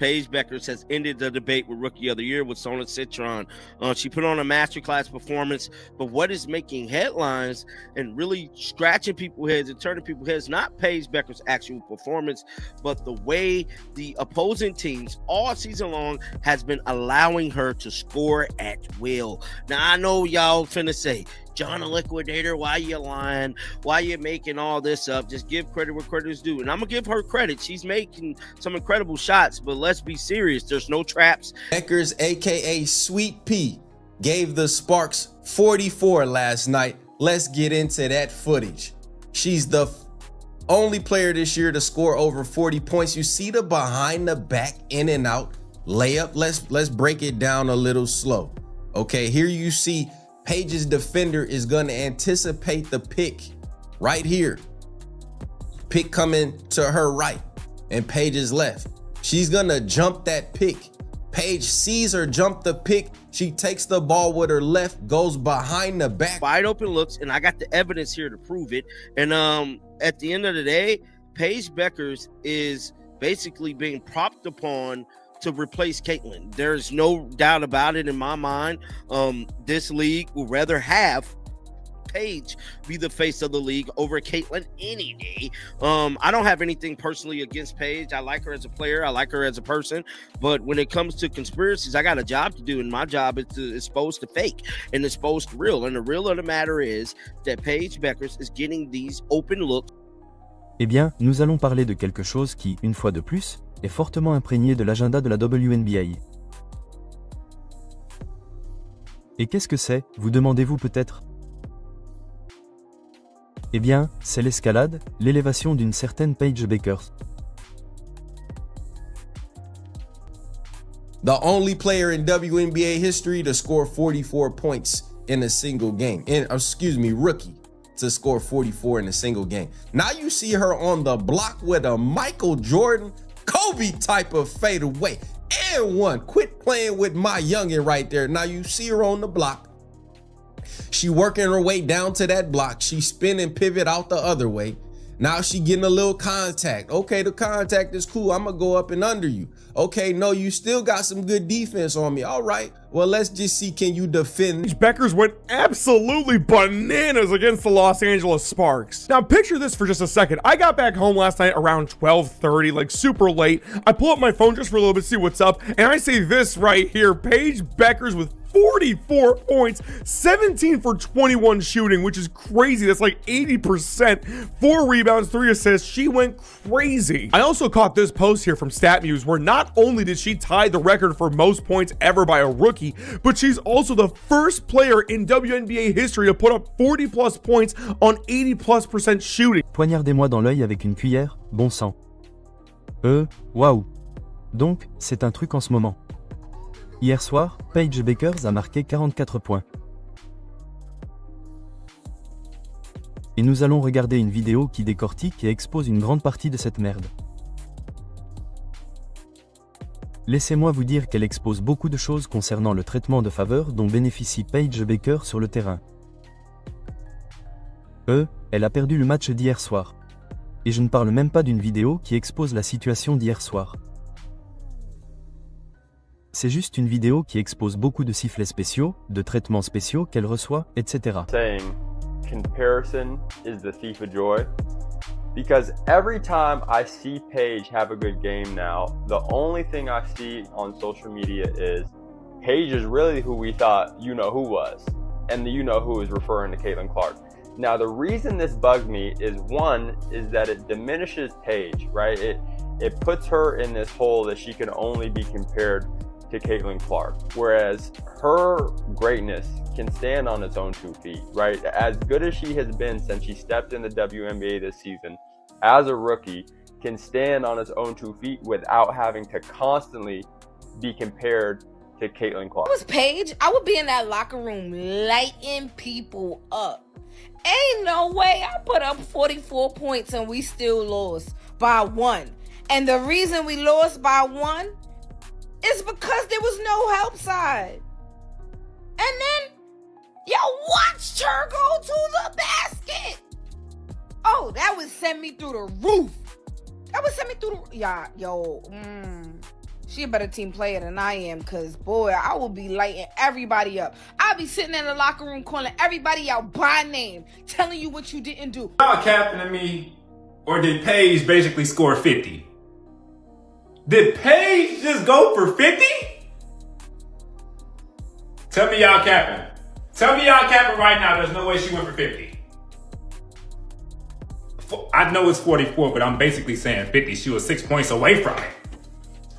Paige Bueckers has ended the debate with Rookie of the Year with Sona Citron. She put on a masterclass performance, but what is making headlines and really scratching people's heads and turning people's heads, not Paige Bueckers' actual performance, but the way the opposing teams all season long has been allowing her to score at will. Now, I know y'all finna say, John, a liquidator, why you lying? Why you making all this up? Just give credit where credit is due. And I'm going to give her credit. She's making some incredible shots, but let's be serious. There's no traps. Bueckers, a.k.a. Sweet Pea, gave the Sparks 44 last night. Let's get into that footage. She's the only player this year to score over 40 points. You see the behind the back in and out layup. Let's break it down a little slow. Okay, here you see Paige's defender is going to anticipate the pick right here. Pick coming to her right and Paige's left. She's going to jump that pick. Paige sees her jump the pick. She takes the ball with her left, goes behind the back. Wide open looks, and I got the evidence here to prove it. And at the end of the day, Paige Bueckers is basically being propped upon to replace Caitlin. There's no doubt about it in my mind. This league would rather have Paige be the face of the league over Caitlin any day. I don't have anything personally against Paige. I like her as a player. I like her as a person. But when it comes to conspiracies, I got a job to do, and my job is supposed to fake and it's supposed to real. And the real of the matter is that Paige Bueckers is getting these open looks. Eh bien, nous allons parler de quelque chose qui, une fois de plus, est fortement imprégné de l'agenda de la WNBA. Et qu'est-ce que c'est, vous demandez-vous peut-être? Eh bien, c'est l'escalade, l'élévation d'une certaine Paige Bueckers. The only player in WNBA history to score 44 points in a single game. Rookie to score 44 in a single game. Now you see her on the block with a Michael Jordan, Kobe type of fadeaway. And one. Quit playing with my youngin' right there. Now you see her on the block. She working her way down to that block. She spin and pivot out the other way. Now she getting a little contact. Okay, the contact is cool. I'm gonna go up and under you. Okay, no, you still got some good defense on me. All right, well, let's just see, can you defend? Bueckers went absolutely bananas against the Los Angeles Sparks. Now picture this for just a second. I got back home last night around 12:30, like super late. I pull up my phone just for a little bit, see what's up, and I see this right here. Paige Bueckers with 44 points, 17 for 21 shooting, which is crazy. That's like 80%, 4 rebounds, 3 assists. She went crazy. I also caught this post here from StatMuse where not only did she tie the record for most points ever by a rookie, but she's also the first player in WNBA history to put up 40 plus points on 80% shooting. Poignardez-moi dans l'œil avec une cuillère, bon sang. Waouh. Donc, c'est un truc en ce moment. Hier soir, Paige Bueckers a marqué 44 points. Et nous allons regarder une vidéo qui décortique et expose une grande partie de cette merde. Laissez-moi vous dire qu'elle expose beaucoup de choses concernant le traitement de faveur dont bénéficie Paige Bueckers sur le terrain. Elle a perdu le match d'hier soir. Et je ne parle même pas d'une vidéo qui expose la situation d'hier soir. C'est juste une vidéo qui expose beaucoup de sifflets spéciaux, de traitements spéciaux qu'elle reçoit, etc. Saying comparison is the thief of joy, because every time I see Paige have a good game now, the only thing I see on social media is Paige is really who we thought you-know-who was, and the you-know-who is referring to Caitlin Clark. Now the reason this bugs me is, one, is that it diminishes Paige, right? It puts her in this hole that she can only be compared to Caitlin Clark, whereas her greatness can stand on its own 2 feet, right? As good as she has been since she stepped in the WNBA this season, as a rookie, can stand on its own 2 feet without having to constantly be compared to Caitlin Clark. If I was Paige, I would be in that locker room lighting people up. Ain't no way I put up 44 points and we still lost by 1. And the reason we lost by 1 is because there was no help side. And then, watched her go to the basket. Oh, that would send me through the roof. That would send me through the... She a better team player than I am, because, boy, I will be lighting everybody up. I'll be sitting in the locker room calling everybody out by name, telling you what you didn't do. Y'all capping at me, or did Paige basically score 50? Did Paige just go for 50? Tell me y'all capping. Tell me y'all capping right now. There's no way she went for 50. I know it's 44, but I'm basically saying 50. She was 6 points away from it.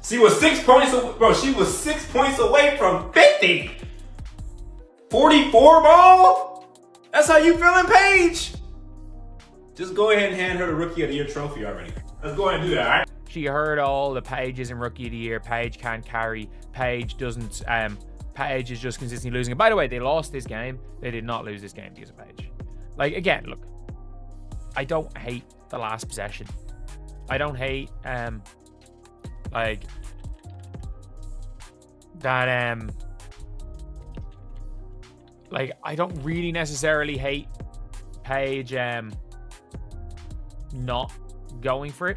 She was 6 points away, bro. She was 6 points away from 50. 44, bro. That's how you feeling, Paige? Just go ahead and hand her the Rookie of the Year trophy already. Let's go ahead and do that, all right? She heard all the Paiges in Rookie of the Year. Paige can't carry. Paige doesn't. Paige is just consistently losing. And by the way, they lost this game. They did not lose this game because of Paige. Like, again, look, I don't hate the last possession. I don't hate like that like I don't really necessarily hate Paige not going for it.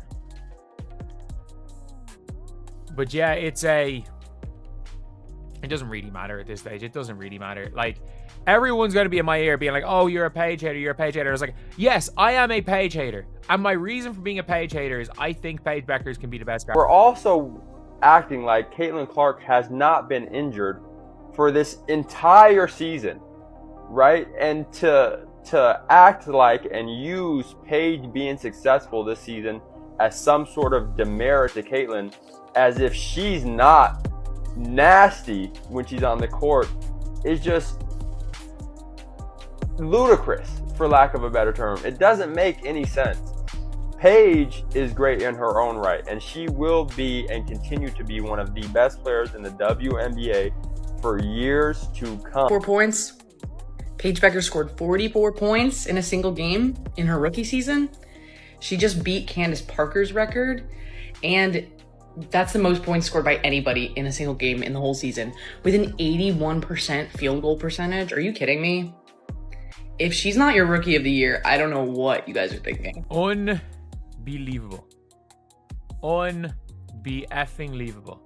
But yeah, it doesn't really matter at this stage. It doesn't really matter. Like, everyone's going to be in my ear being like, oh, you're a Paige hater, you're a Paige hater. I was like, yes, I am a Paige hater. And my reason for being a Paige hater is I think Paige Bueckers can be the best guard. We're also acting like Caitlin Clark has not been injured for this entire season, right? And to act like and use Paige being successful this season as some sort of demerit to Caitlin, as if she's not nasty when she's on the court, is just ludicrous, for lack of a better term. It doesn't make any sense. Paige is great in her own right, and she will be and continue to be one of the best players in the WNBA for years to come. 4 points. Paige Bueckers scored 44 points in a single game in her rookie season. She just beat Candace Parker's record, and that's the most points scored by anybody in a single game in the whole season, with an 81% field goal percentage. Are you kidding me? If she's not your Rookie of the Year, I don't know what you guys are thinking. Unbelievable. Unbe-effing-leavable.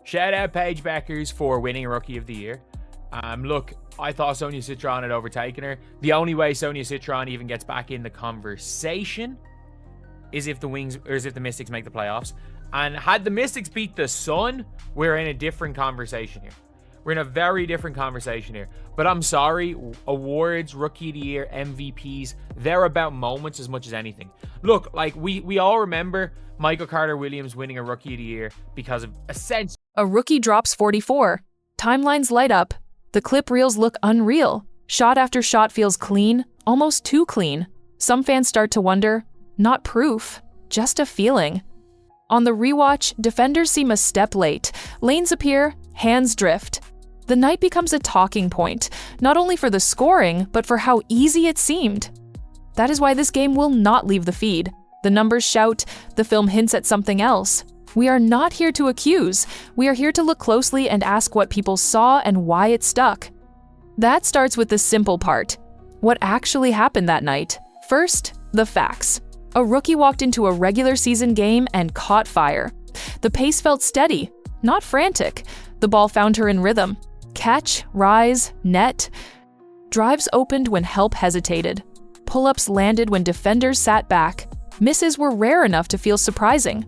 Shout out Paige Bueckers for winning Rookie of the Year. Look, I thought Sonia Citron had overtaken her. The only way Sonia Citron even gets back in the conversation is if the Mystics make the playoffs. And had the Mystics beat the Sun, we're in a different conversation here. We're in a very different conversation here. But I'm sorry, awards, Rookie of the Year, MVPs, they're about moments as much as anything. Look, like, we all remember Michael Carter-Williams winning a Rookie of the Year because of a sense. A rookie drops 44. Timelines light up. The clip reels look unreal. Shot after shot feels clean, almost too clean. Some fans start to wonder, not proof, just a feeling. On the rewatch, defenders seem a step late. Lanes appear, hands drift. The night becomes a talking point, not only for the scoring, but for how easy it seemed. That is why this game will not leave the feed. The numbers shout, the film hints at something else. We are not here to accuse. We are here to look closely and ask what people saw and why it stuck. That starts with the simple part. What actually happened that night? First, the facts. A rookie walked into a regular season game and caught fire. The pace felt steady, not frantic. The ball found her in rhythm. Catch, rise, net. Drives opened when help hesitated. Pull-ups landed when defenders sat back. Misses were rare enough to feel surprising.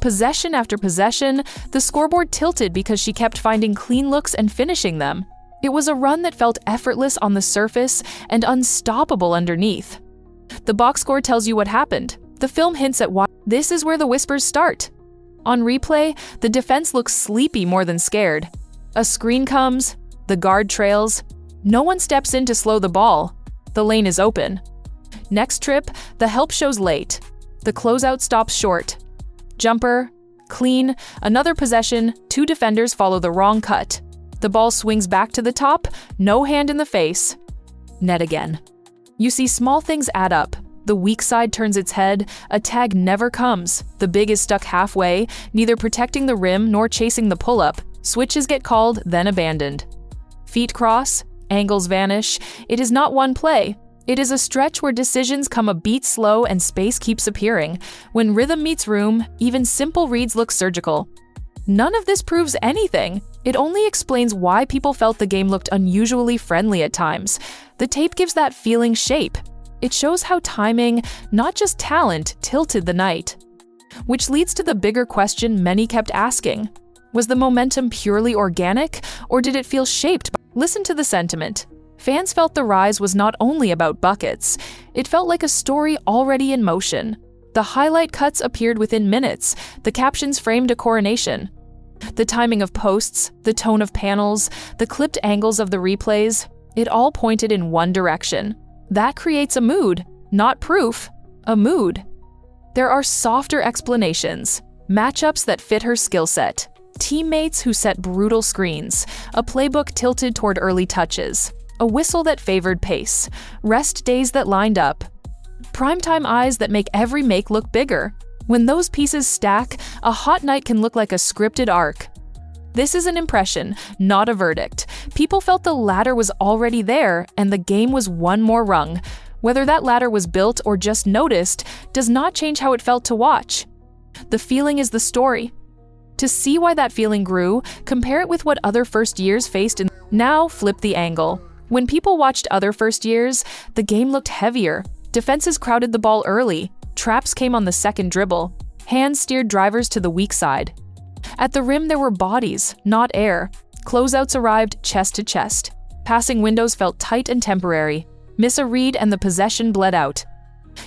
Possession after possession, the scoreboard tilted because she kept finding clean looks and finishing them. It was a run that felt effortless on the surface and unstoppable underneath. The box score tells you what happened. The film hints at why. This is where the whispers start. On replay, the defense looks sleepy more than scared. A screen comes, the guard trails. No one steps in to slow the ball. The lane is open. Next trip, the help shows late. The closeout stops short. Jumper, clean, another possession, two defenders follow the wrong cut. The ball swings back to the top, no hand in the face. Net again. You see small things add up. The weak side turns its head, a tag never comes. The big is stuck halfway, neither protecting the rim nor chasing the pull-up. Switches get called, then abandoned. Feet cross, angles vanish. It is not one play. It is a stretch where decisions come a beat slow and space keeps appearing. When rhythm meets room, even simple reads look surgical. None of this proves anything. It only explains why people felt the game looked unusually friendly at times. The tape gives that feeling shape. It shows how timing, not just talent, tilted the night. Which leads to the bigger question many kept asking. Was the momentum purely organic, or did it feel shaped by— Listen to the sentiment. Fans felt the rise was not only about buckets. It felt like a story already in motion. The highlight cuts appeared within minutes. The captions framed a coronation. The timing of posts, the tone of panels, the clipped angles of the replays, it all pointed in one direction. That creates a mood, not proof, a mood. There are softer explanations, matchups that fit her skill set, teammates who set brutal screens, a playbook tilted toward early touches, a whistle that favored pace, rest days that lined up, primetime eyes that make every make look bigger. When those pieces stack, a hot night can look like a scripted arc. This is an impression, not a verdict. People felt the ladder was already there, and the game was one more rung. Whether that ladder was built or just noticed does not change how it felt to watch. The feeling is the story. To see why that feeling grew, compare it with what other first years faced in— Now flip the angle. When people watched other first years, the game looked heavier. Defenses crowded the ball early. Traps came on the second dribble. Hands steered drivers to the weak side. At the rim, there were bodies, not air. Closeouts arrived chest to chest. Passing windows felt tight and temporary. Miss a read and the possession bled out.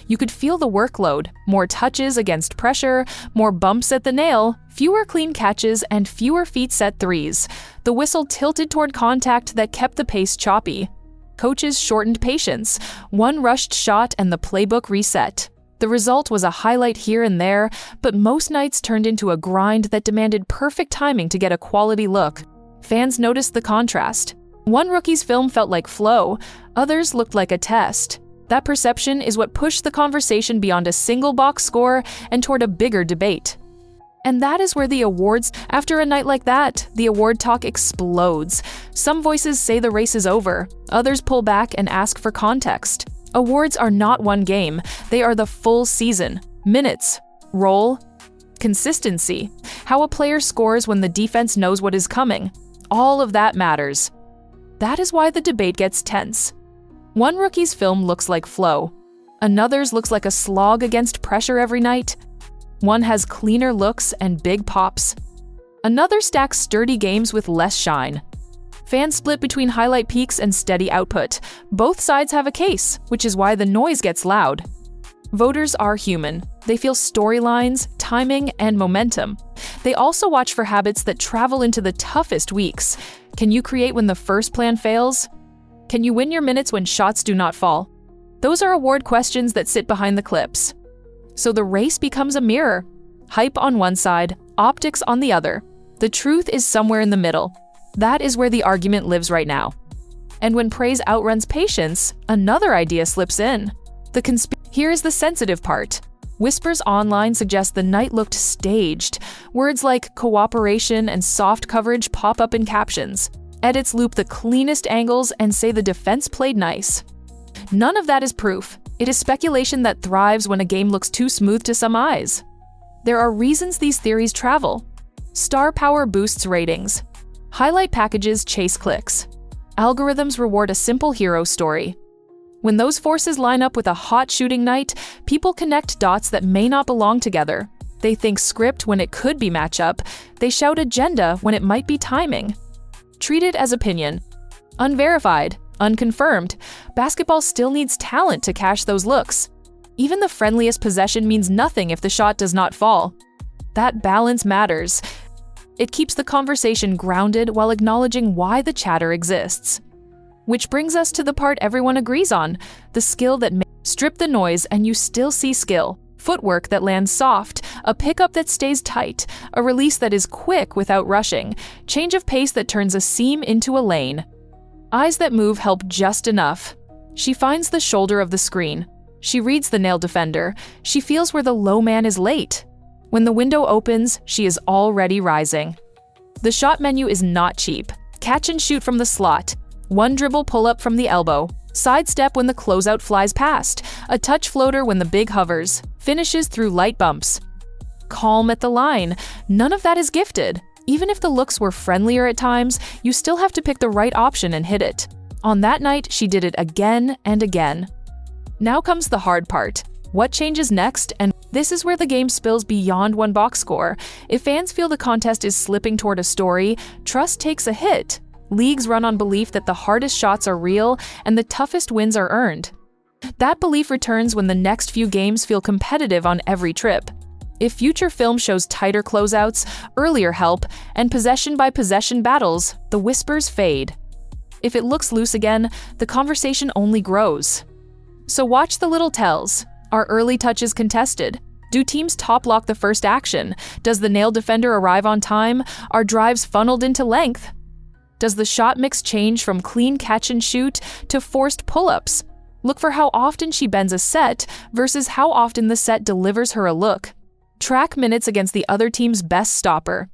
You could feel the workload, more touches against pressure, more bumps at the nail, fewer clean catches, and fewer feet set threes. The whistle tilted toward contact that kept the pace choppy. Coaches shortened patience. One rushed shot and the playbook reset. The result was a highlight here and there, but most nights turned into a grind that demanded perfect timing to get a quality look. Fans noticed the contrast. One rookie's film felt like flow, others looked like a test. That perception is what pushed the conversation beyond a single box score and toward a bigger debate. And that is where the awards— After a night like that, the award talk explodes. Some voices say the race is over, others pull back and ask for context. Awards are not one game, they are the full season. Minutes, role, consistency, how a player scores when the defense knows what is coming. All of that matters. That is why the debate gets tense. One rookie's film looks like flow. Another's looks like a slog against pressure every night. One has cleaner looks and big pops. Another stacks sturdy games with less shine. Fans split between highlight peaks and steady output. Both sides have a case, which is why the noise gets loud. Voters are human. They feel storylines, timing, and momentum. They also watch for habits that travel into the toughest weeks. Can you create when the first plan fails? Can you win your minutes when shots do not fall? Those are award questions that sit behind the clips. So the race becomes a mirror. Hype on one side, optics on the other. The truth is somewhere in the middle. That is where the argument lives right now. And when praise outruns patience, another idea slips in. Here is the sensitive part. Whispers online suggest the night looked staged. Words like cooperation and soft coverage pop up in captions. Edits loop the cleanest angles and say the defense played nice. None of that is proof. It is speculation that thrives when a game looks too smooth to some eyes. There are reasons these theories travel. Star power boosts ratings. Highlight packages chase clicks. Algorithms reward a simple hero story. When those forces line up with a hot shooting night, people connect dots that may not belong together. They think script when it could be matchup. They shout agenda when it might be timing. Treat it as opinion. Unverified, unconfirmed, basketball still needs talent to cash those looks. Even the friendliest possession means nothing if the shot does not fall. That balance matters. It keeps the conversation grounded while acknowledging why the chatter exists. Which brings us to the part everyone agrees on, the skill that strip the noise and you still see skill. Footwork that lands soft, a pickup that stays tight, a release that is quick without rushing, change of pace that turns a seam into a lane. Eyes that move help just enough. She finds the shoulder of the screen. She reads the nail defender. She feels where the low man is late. When the window opens, she is already rising. The shot menu is not cheap. Catch and shoot from the slot. One dribble pull-up from the elbow. Sidestep when the closeout flies past. A touch floater when the big hovers. Finishes through light bumps. Calm at the line. None of that is gifted. Even if the looks were friendlier at times, you still have to pick the right option and hit it. On that night, she did it again and again. Now comes the hard part. What changes next? And this is where the game spills beyond one box score. If fans feel the contest is slipping toward a story, trust takes a hit. Leagues run on belief that the hardest shots are real and the toughest wins are earned. That belief returns when the next few games feel competitive on every trip. If future film shows tighter closeouts, earlier help, and possession-by-possession battles, the whispers fade. If it looks loose again, the conversation only grows. So watch the little tells. Are early touches contested? Do teams top-lock the first action? Does the nail defender arrive on time? Are drives funneled into length? Does the shot mix change from clean catch and shoot to forced pull-ups? Look for how often she bends a set versus how often the set delivers her a look. Track minutes against the other team's best stopper.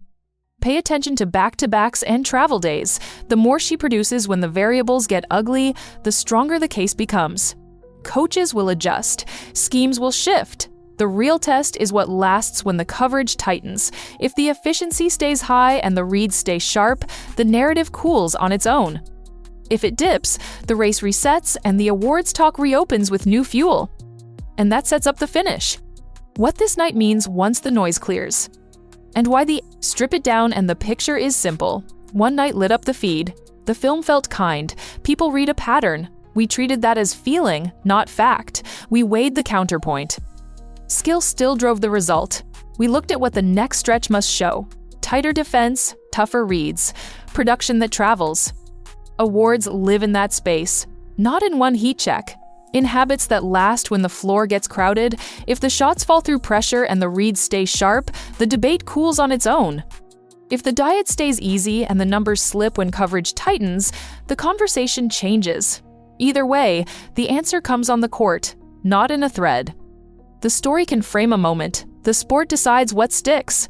Pay attention to back-to-backs and travel days. The more she produces when the variables get ugly, the stronger the case becomes. Coaches will adjust. Schemes will shift. The real test is what lasts when the coverage tightens. If the efficiency stays high and the reads stay sharp, the narrative cools on its own. If it dips, the race resets and the awards talk reopens with new fuel. And that sets up the finish. What this night means once the noise clears. And why the strip it down and the picture is simple. One night lit up the feed. The film felt kind. People read a pattern. We treated that as feeling, not fact. We weighed the counterpoint. Skill still drove the result. We looked at what the next stretch must show. Tighter defense, tougher reads, production that travels. Awards live in that space, not in one heat check. In habits that last when the floor gets crowded, if the shots fall through pressure and the reads stay sharp, the debate cools on its own. If the diet stays easy and the numbers slip when coverage tightens, the conversation changes. Either way, the answer comes on the court, not in a thread. The story can frame a moment. The sport decides what sticks.